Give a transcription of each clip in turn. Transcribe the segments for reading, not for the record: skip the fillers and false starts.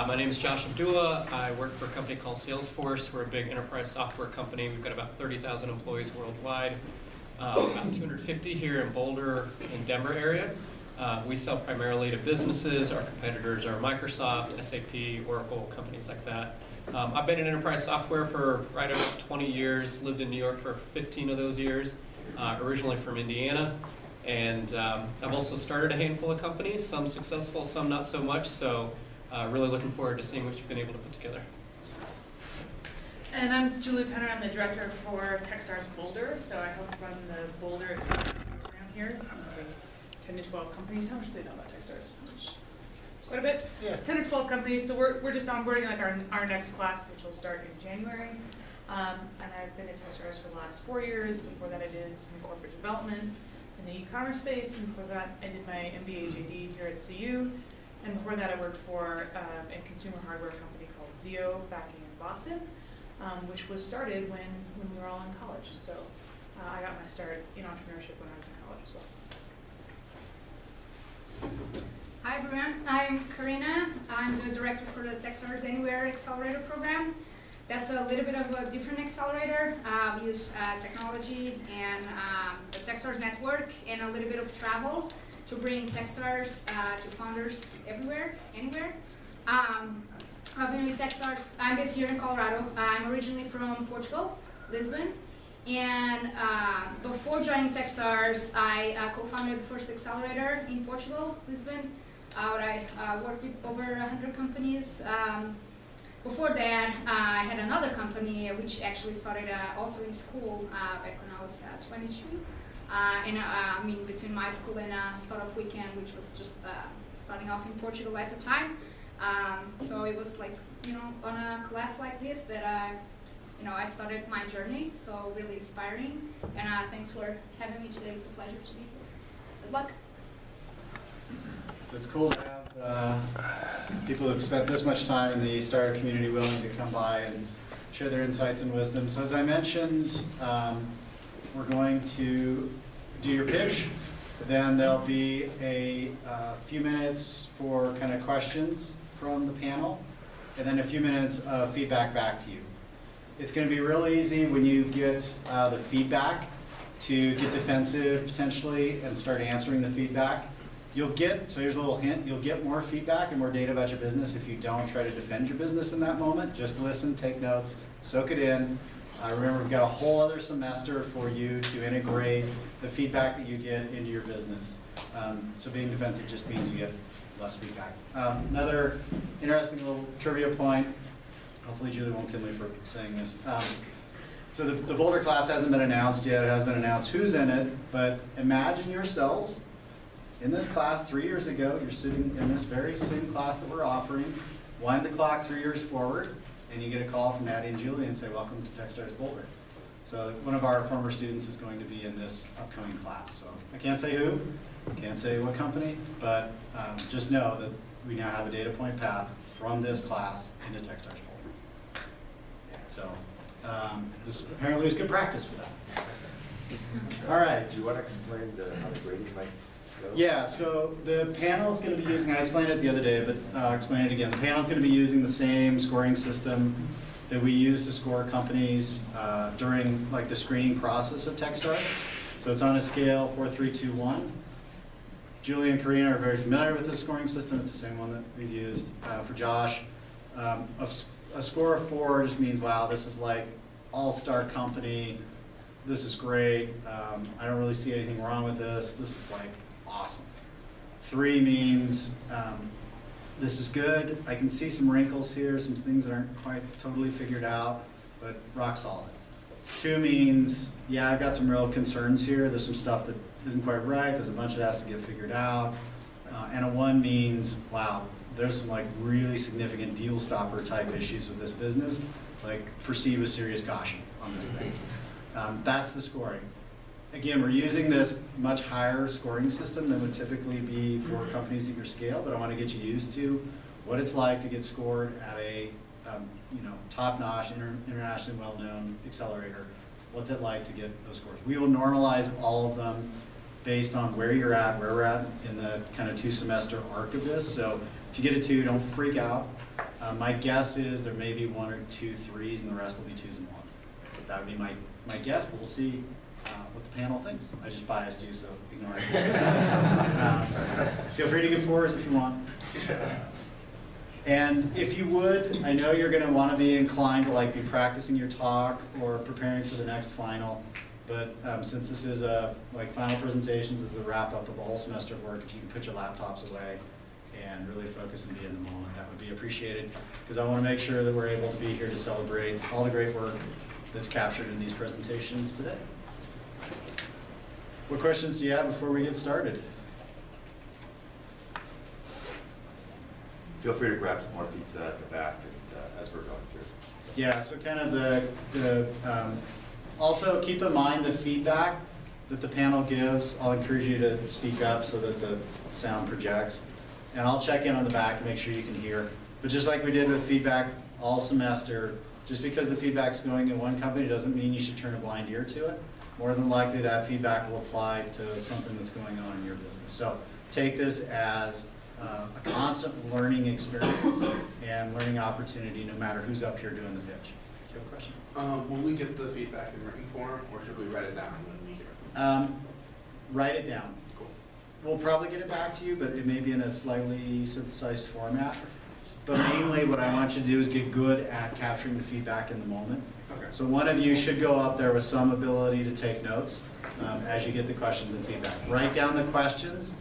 My name is Josh Abdullah. I work for a company called Salesforce. We're a big enterprise software company. We've got about 30,000 employees worldwide, about 250 here in Boulder and Denver area. We sell primarily to businesses. Our competitors are Microsoft, SAP, Oracle, companies like that. I've been in enterprise software for right about 20 years, lived in New York for 15 of those years, originally from Indiana. And I've also started a handful of companies, some successful, some not so much. So really looking forward to seeing what you've been able to put together. And I'm Julie Penner. I'm the director for Techstars Boulder. So I help run the Boulder Accelerator program here. So we take 10 to 12 companies. How much do they know about Techstars? It's quite a bit. Yeah. 10 or 12 companies. So we're just onboarding like our next class, which will start in January. And I've been at Techstars for the last 4 years. Before that, I did some corporate development in the e-commerce space, and before that I did my MBA JD here at CU, and before that I worked for a consumer hardware company called Zio back in Boston, which was started when we were all in college. So I got my start in entrepreneurship when I was in college as well. Hi everyone, I'm Karina. I'm the director for the Techstars Anywhere Accelerator program. That's a little bit of a different accelerator. We use technology and the Techstars network and a little bit of travel to bring Techstars to founders everywhere, anywhere. I've been with Techstars. I'm based here in Colorado. I'm originally from Portugal, Lisbon. And before joining Techstars, I co-founded the first accelerator in Portugal, Lisbon. I worked with over 100 companies. Before that, I had another company which actually started also in school back when I was 22. I mean, between my school and Startup Weekend, which was just starting off in Portugal at the time. So it was like, on a class like this that I started my journey. So really inspiring. And thanks for having me today. It's a pleasure to be here. Good luck. So it's cool to have people who've spent this much time in the startup community willing to come by and share their insights and wisdom. So as I mentioned, we're going to do your pitch. Then there'll be a few minutes for kind of questions from the panel, and then a few minutes of feedback back to you. It's going to be real easy when you get the feedback to get defensive potentially and start answering the feedback. So here's a little hint, you'll get more feedback and more data about your business if you don't try to defend your business in that moment. Just listen, take notes, soak it in. Remember, we've got a whole other semester for you to integrate the feedback that you get into your business. So being defensive just means you get less feedback. Another interesting little trivia point, hopefully Julie won't kill me for saying this. So the Boulder class hasn't been announced yet, it hasn't been announced who's in it, but imagine yourselves in this class 3 years ago. You're sitting in this very same class that we're offering. Wind the clock 3 years forward, and you get a call from Maddie and Julie and say, welcome to Techstars Boulder. So one of our former students is going to be in this upcoming class. So I can't say who, can't say what company, but just know that we now have a data point path from this class into Techstars Boulder. So apparently there's good practice for that. All right. Do you want to explain how the grading might go? Yeah, so the panel is going to be using, I explained it the other day, but I'll explain it again. The panel is going to be using the same scoring system that we use to score companies during like the screening process of Techstars. So it's on a scale 4, 3, 2, 1. Julie and Karina are very familiar with this scoring system. It's the same one that we've used for Josh. A score of 4 just means, wow, this is like all-star company. This is great. I don't really see anything wrong with this. This is like awesome. 3 means this is good. I can see some wrinkles here, some things that aren't quite totally figured out, but rock solid. 2 means, yeah, I've got some real concerns here. There's some stuff that isn't quite right. There's a bunch that has to get figured out. And a 1 means, wow, there's some like really significant deal stopper type issues with this business. Like proceed with serious caution on this thing. That's the scoring. Again, we're using this much higher scoring system than would typically be for companies at your scale, but I want to get you used to what it's like to get scored at a top-notch, internationally well-known accelerator. What's it like to get those scores? We will normalize all of them based on where you're at, where we're at in the kind of 2-semester arc of this. So if you get a 2, don't freak out. My guess is there may be 1 or 2 threes and the rest will be 2s and 1s. But that would be my guess, but we'll see what the panel thinks. I just biased you, so ignore it. Feel free to give 4s if you want. And if you would, I know you're going to want to be inclined to be practicing your talk or preparing for the next final. But since this is final presentations, this is a wrap up of a whole semester of work, if you can put your laptops away and really focus and be in the moment, that would be appreciated. Because I want to make sure that we're able to be here to celebrate all the great work that's captured in these presentations today. What questions do you have before we get started? Feel free to grab some more pizza at the back as we're going through. Yeah, so kind of also keep in mind the feedback that the panel gives. I'll encourage you to speak up so that the sound projects. And I'll check in on the back to make sure you can hear. But just like we did with feedback all semester, just because the feedback's going in one company doesn't mean you should turn a blind ear to it. More than likely that feedback will apply to something that's going on in your business. So take this as a constant learning experience and learning opportunity no matter who's up here doing the pitch. Do you have a question? Will we get the feedback in written form, or should we write it down when we hear it? Write it down. Cool. We'll probably get it back to you, but it may be in a slightly synthesized format. But mainly what I want you to do is get good at capturing the feedback in the moment. Okay. So one of you should go up there with some ability to take notes as you get the questions and feedback. Write down the questions.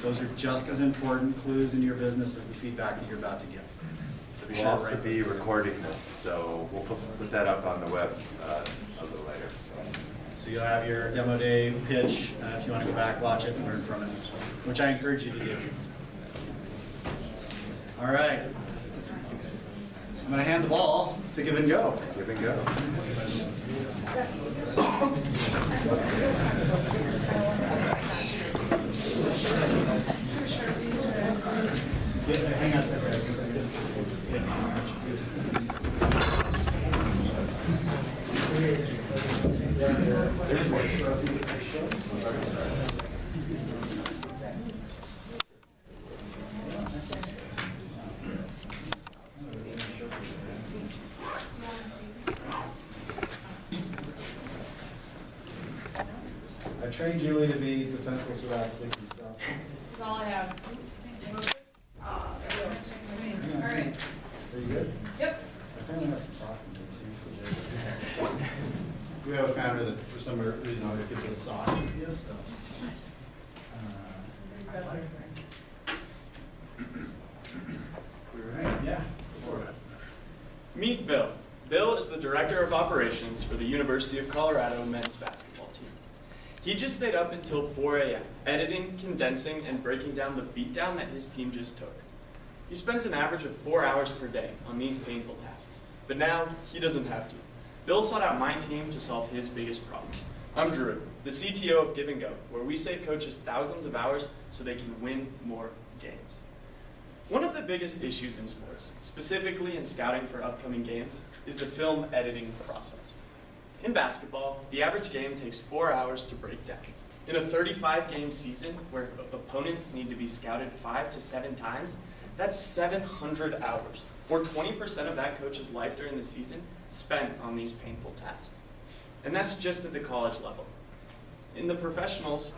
Those are just as important clues in your business as the feedback that you're about to get. So be We'll sure to also write be recording this, so we'll put that up on the web a little later. So you'll have your demo day pitch if you want to go back, watch it, and learn from it, which I encourage you to do. All right. I'm going to hand the ball to Give and Go. Give and go. Hang on a second. I trained Julie to be defenseless without sticky stuff. That's all I have. All right. So you good? Yep. I finally have some socks in there too. We have a founder that for some reason always gives us socks as gifts, so. Yeah. Meet Bill. Bill is the Director of Operations for the University of Colorado men's basketball team. He just stayed up until 4 a.m., editing, condensing, and breaking down the beatdown that his team just took. He spends an average of 4 hours per day on these painful tasks, but now he doesn't have to. Bill sought out my team to solve his biggest problem. I'm Drew, the CTO of Give and Go, where we save coaches thousands of hours so they can win more games. One of the biggest issues in sports, specifically in scouting for upcoming games, is the film editing process. In basketball, the average game takes 4 hours to break down. In a 35-game season where opponents need to be scouted 5 to 7 times, that's 700 hours, or 20% of that coach's life during the season spent on these painful tasks. And that's just at the college level. In the professionals,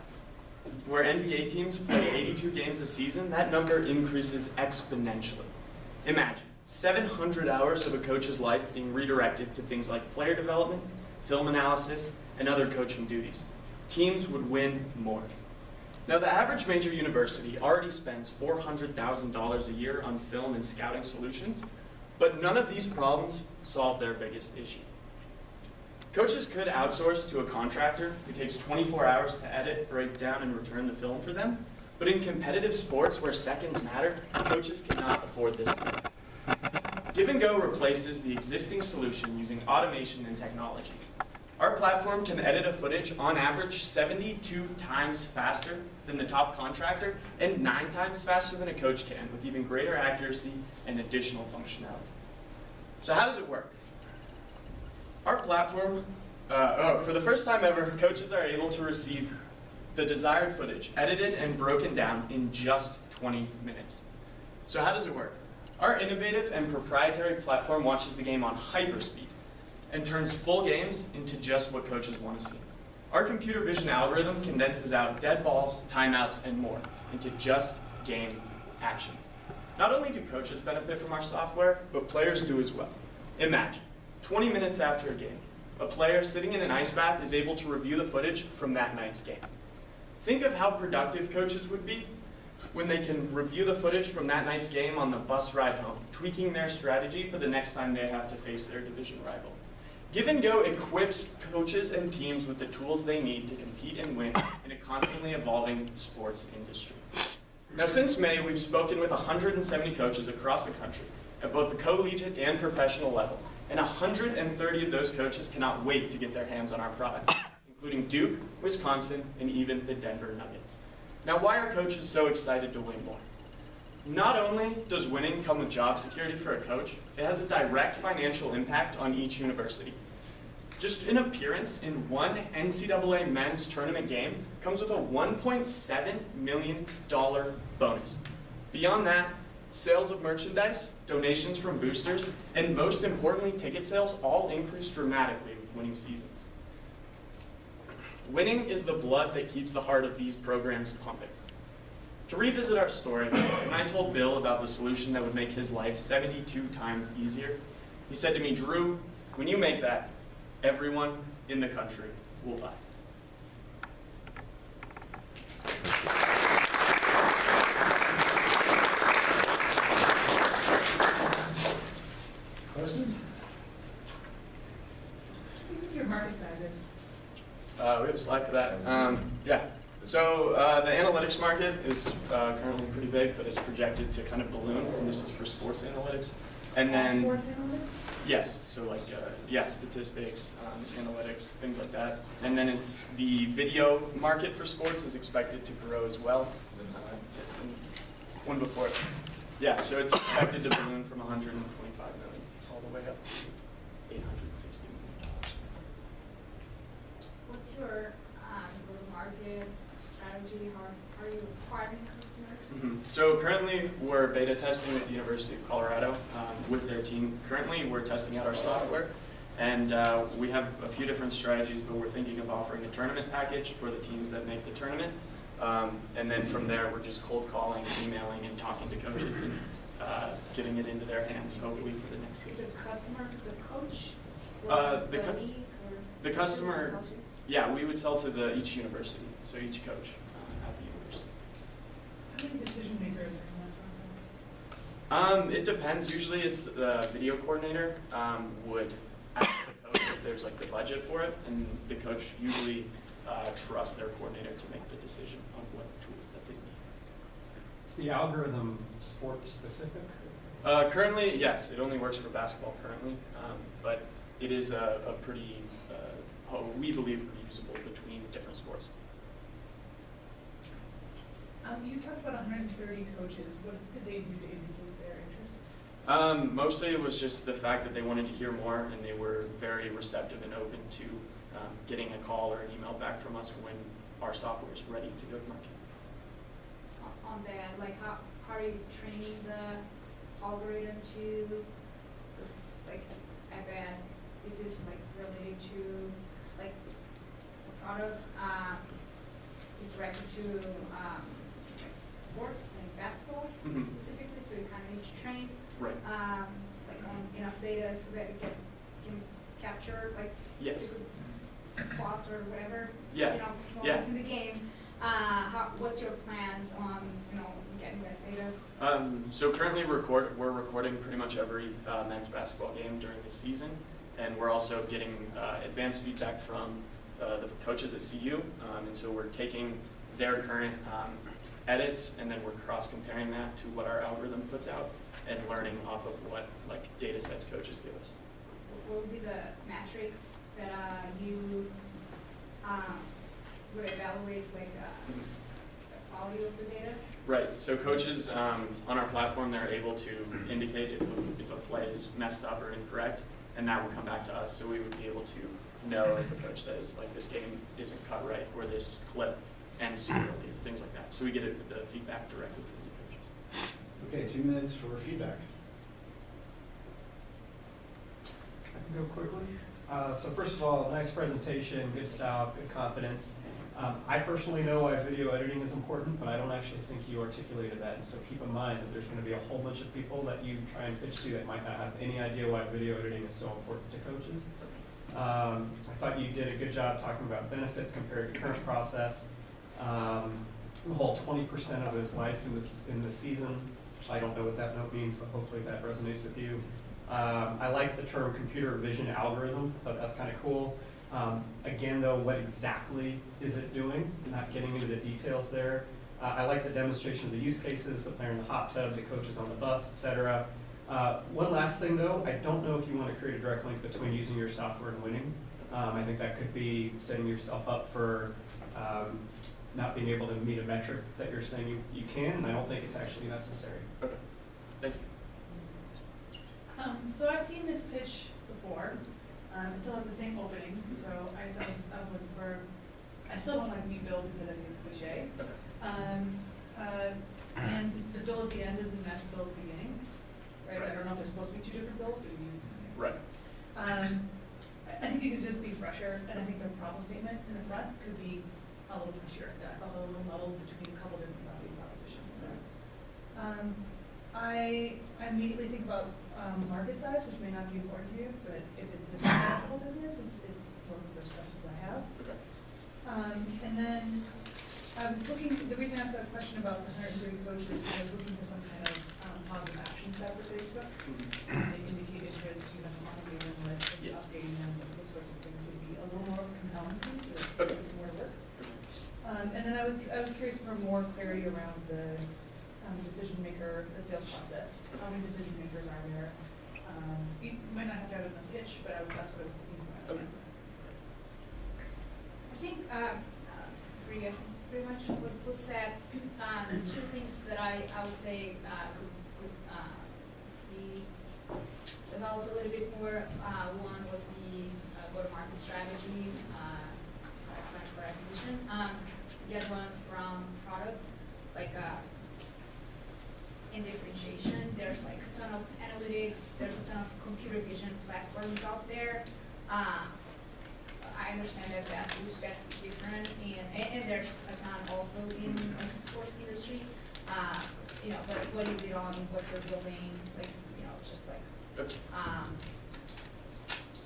where NBA teams play 82 games a season, that number increases exponentially. Imagine 700 hours of a coach's life being redirected to things like player development, film analysis, and other coaching duties. Teams would win more. Now, the average major university already spends $400,000 a year on film and scouting solutions, but none of these problems solve their biggest issue. Coaches could outsource to a contractor who takes 24 hours to edit, break down, and return the film for them, but in competitive sports where seconds matter, coaches cannot afford this. Give and Go replaces the existing solution using automation and technology. Our platform can edit a footage on average 72 times faster than the top contractor and 9 times faster than a coach can, with even greater accuracy and additional functionality. So how does it work? Our platform, for the first time ever, coaches are able to receive the desired footage, edited and broken down in just 20 minutes. So how does it work? Our innovative and proprietary platform watches the game on hyperspeed and turns full games into just what coaches want to see. Our computer vision algorithm condenses out dead balls, timeouts, and more into just game action. Not only do coaches benefit from our software, but players do as well. Imagine, 20 minutes after a game, a player sitting in an ice bath is able to review the footage from that night's game. Think of how productive coaches would be when they can review the footage from that night's game on the bus ride home, tweaking their strategy for the next time they have to face their division rival. Give and Go equips coaches and teams with the tools they need to compete and win in a constantly evolving sports industry. Now, since May, we've spoken with 170 coaches across the country at both the collegiate and professional level, and 130 of those coaches cannot wait to get their hands on our product, including Duke, Wisconsin, and even the Denver Nuggets. Now, why are coaches so excited to win more? Not only does winning come with job security for a coach, it has a direct financial impact on each university. Just an appearance in one NCAA men's tournament game comes with a $1.7 million bonus. Beyond that, sales of merchandise, donations from boosters, and most importantly, ticket sales all increase dramatically with winning seasons. Winning is the blood that keeps the heart of these programs pumping. To revisit our story, when I told Bill about the solution that would make his life 72 times easier, he said to me, "Drew, when you make that, everyone in the country will buy." Questions? Your market sizes. We have a slide for that. Yeah. So the analytics market is currently pretty big, but it's projected to kind of balloon, and this is for sports analytics. And then, Sports analytics? yes, so like, statistics, analytics, things like that. And then it's the video market for sports is expected to grow as well. It's the one before it. Yeah, so it's expected to balloon from 125 million all the way up to 860 million. What's your go-to-market strategy? How are you acquiring customers? So currently we're beta testing with the University of Colorado with their team. Currently we're testing out our software, and we have a few different strategies, but we're thinking of offering a tournament package for the teams that make the tournament. And then from there we're just cold calling, emailing, and talking to coaches and getting it into their hands hopefully for the next Is season. the customer the coach? The Or cu- league, or the customer- associate? Yeah, we would sell to each university, so each coach at the university. How many decision makers are in that process? It depends. Usually it's the video coordinator would ask the coach if there's like the budget for it, and the coach usually trusts their coordinator to make the decision on what tools that they need. Is the algorithm sport specific? Currently, yes, it only works for basketball currently, but it is a pretty, we believe, reusable between different sports. You talked about 130 coaches. What did they do to indicate their interest? Mostly it was just the fact that they wanted to hear more, and they were very receptive and open to getting a call or an email back from us when our software is ready to go to market. On that, like how are you training the algorithm to, like, at that, is this like related to, like, the product is directed to sports, like basketball Mhm. specifically, so you kind of need to train, Right. like on enough data so that it can capture, like, Yes. spots or whatever, Yeah. you know, Yeah. moments in the game. What's your plans on, you know, getting that data? So currently we're recording pretty much every men's basketball game during the season, and we're also getting advanced feedback from the coaches at CU, and so we're taking their current edits, and then we're cross-comparing that to what our algorithm puts out, and learning off of what data sets coaches give us. What would be the metrics that you would evaluate, like, the quality of the data? Right, so coaches on our platform, they're able to indicate if a play is messed up or incorrect, and that will come back to us, so we would be able to know if a coach says, like, this game isn't cut right, or this clip ends too early, things like that. So we get the feedback directly from the coaches. Okay, 2 minutes for feedback. Go quickly. So first of all, nice presentation, good style, good confidence. I personally know why video editing is important, but I don't actually think you articulated that. And so keep in mind that there's going to be a whole bunch of people that you try and pitch to that might not have any idea why video editing is so important to coaches. I thought you did a good job talking about benefits compared to current process. The whole 20% of his life in the season, which I don't know what that note means, but hopefully that resonates with you. I like the term computer vision algorithm, but that's kind of cool. Again, though, what exactly is it doing? Not getting into the details there. I like the demonstration of the use cases, the player in the hot tub, the coaches on the bus, etc. One last thing, though, I don't know if you want to create a direct link between using your software and winning. I think that could be setting yourself up for not being able to meet a metric that you're saying you can, and I don't think it's actually necessary. Okay, thank you. So I've seen this pitch before. It still has the same opening, so I was looking for, I still don't like meat build because I think it's cliche. Okay. And the bill at the end is a match bill at the beginning, right? I don't know if there's supposed to be two different bills, but you use them. Right. I think it could just be fresher, and I think the problem statement in the front could be a little fresher. I felt a little muddled between a couple different value propositions. I immediately think about market size, which may not be important to you, but if it's a profitable business, it's one of the first questions I have. Okay. And then I was looking, the reason I asked that question about the 130 coaches is because I was looking for some kind of positive action steps that they took. They indicated there's automating them, Yes. updating them, those sorts of things would be a little more compelling to me, so Okay. it's more work. And then I was curious for more clarity around the decision maker, the sales process. How many decision makers are there? You might not have to have it in the pitch, but that's what I was thinking about. Okay. I think pretty much what was said. Two things that I would say could be developed a little bit more. One was the go-to-market strategy, excellent for acquisition. The other one from product, like in differentiation. There's like a ton of analytics. There's a ton of computer vision platforms out there. I understand that that's different, and there's a ton also in the sports industry. But what is it on? What you're building? Like, just like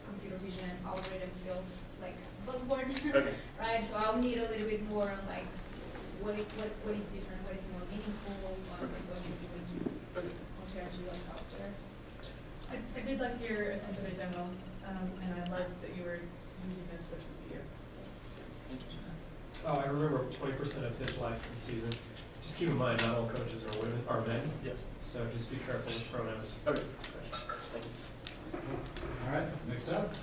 computer vision algorithm feels like buzzword, Okay. right? So I'll need a little bit more on like what is different, what is more meaningful, what you're doing compared to what's out there. I did like your attention to demo, and I love that you were using this for this year. Oh, I remember 20% of his life in the season. Just keep in mind, not all coaches are women, are men. Yes. So just be careful with pronouns. Okay. Thank you. All right, next up.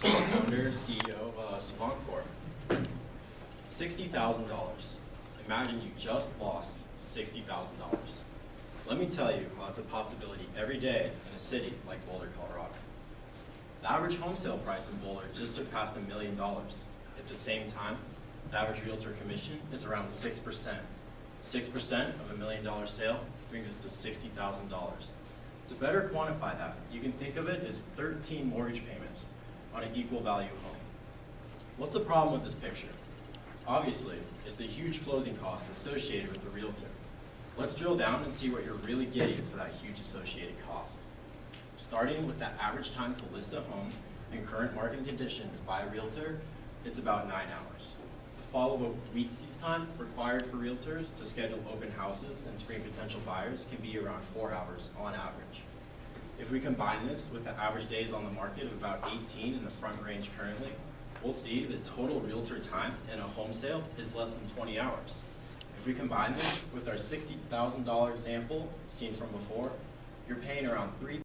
Founder, CEO of Savant Corp. $60,000. Imagine you just lost $60,000. Let me tell you how it's a possibility every day in a city like Boulder, Colorado. The average home sale price in Boulder just surpassed $1 million. At the same time, the average realtor commission is around 6%. 6% of $1 million sale brings us to $60,000. To better quantify that, you can think of it as 13 mortgage payments on an equal value home. What's the problem with this picture? Obviously, it's the huge closing costs associated with the realtor. Let's drill down and see what you're really getting for that huge associated cost. Starting with the average time to list a home in current market conditions by a realtor, it's about 9 hours. The follow-up weekly time required for realtors to schedule open houses and screen potential buyers can be around 4 hours on average. If we combine this with the average days on the market of about 18 in the front range currently, we'll see that total realtor time in a home sale is less than 20 hours. If we combine this with our $60,000 example seen from before, you're paying around